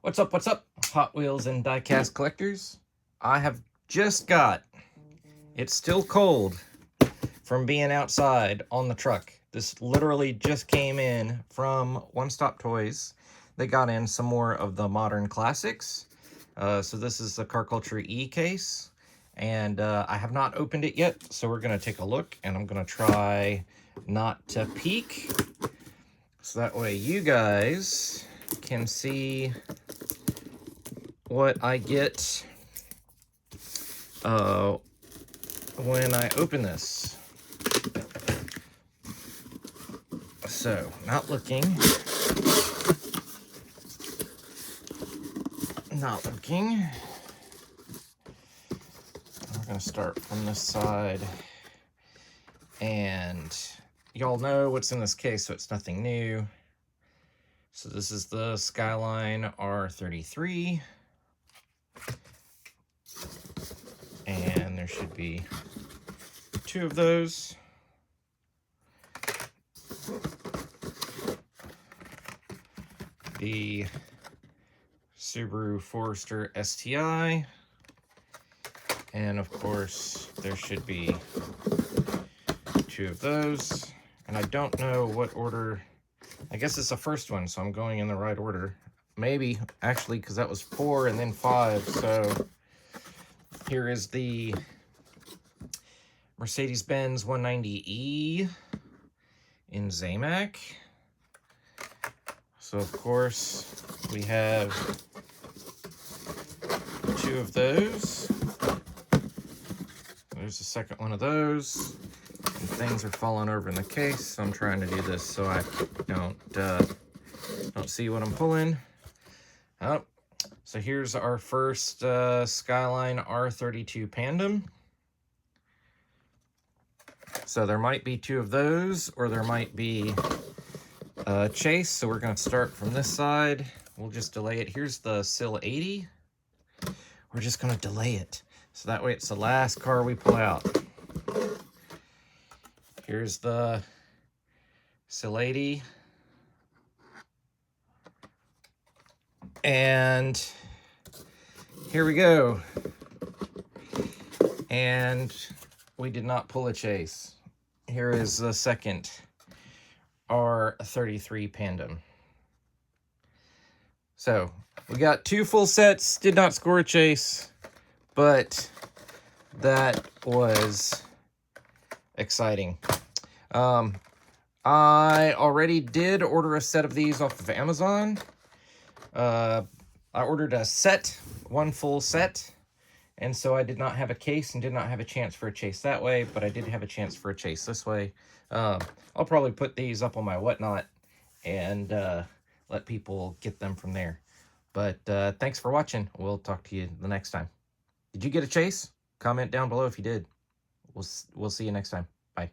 What's up, Hot Wheels and diecast collectors? I have just got, it's still cold from being outside on the truck. This literally just came in from One Stop Toys. They got in some more of the modern classics. So this is the Car Culture E case. And I have not opened it yet, so we're going to take a look. And I'm going to try not to peek. So that way you guys can see what I get when I open this. So, not looking. Not looking. I'm going to start from this side. And y'all know what's in this case, so it's nothing new. So this is the Skyline R33. And there should be 2 of those. The Subaru Forester STI. And of course, there should be 2 of those. And I don't know what order. I guess it's the first one, so I'm going in the right order. Maybe, actually, because that was 4 and then 5. So here is the Mercedes-Benz 190E in Zamac. So, of course, we have 2 of those. There's the second one of those. And things are falling over in the case, so I'm trying to do this so I don't see what I'm pulling. Oh, so here's our first Skyline R32 Pandem. So there might be 2 of those, or there might be Chase. So we're going to start from this side. We'll just delay it. Here's the SIL 80. We're just going to delay it. So that way it's the last car we pull out. Here's the SIL 80. And here we go. And we did not pull a Chase. Here is the second R33 Pandem. So we got 2 full sets, did not score a Chase, but that was exciting. I already did order a set of these off of Amazon. I ordered a set, 1 full set, and so I did not have a case and did not have a chance for a Chase that way, but I did have a chance for a Chase this way. I'll probably put these up on my whatnot and let people get them from there. But thanks for watching. We'll talk to you the next time. Did you get a Chase? Comment down below if you did. We'll see you next time. Bye.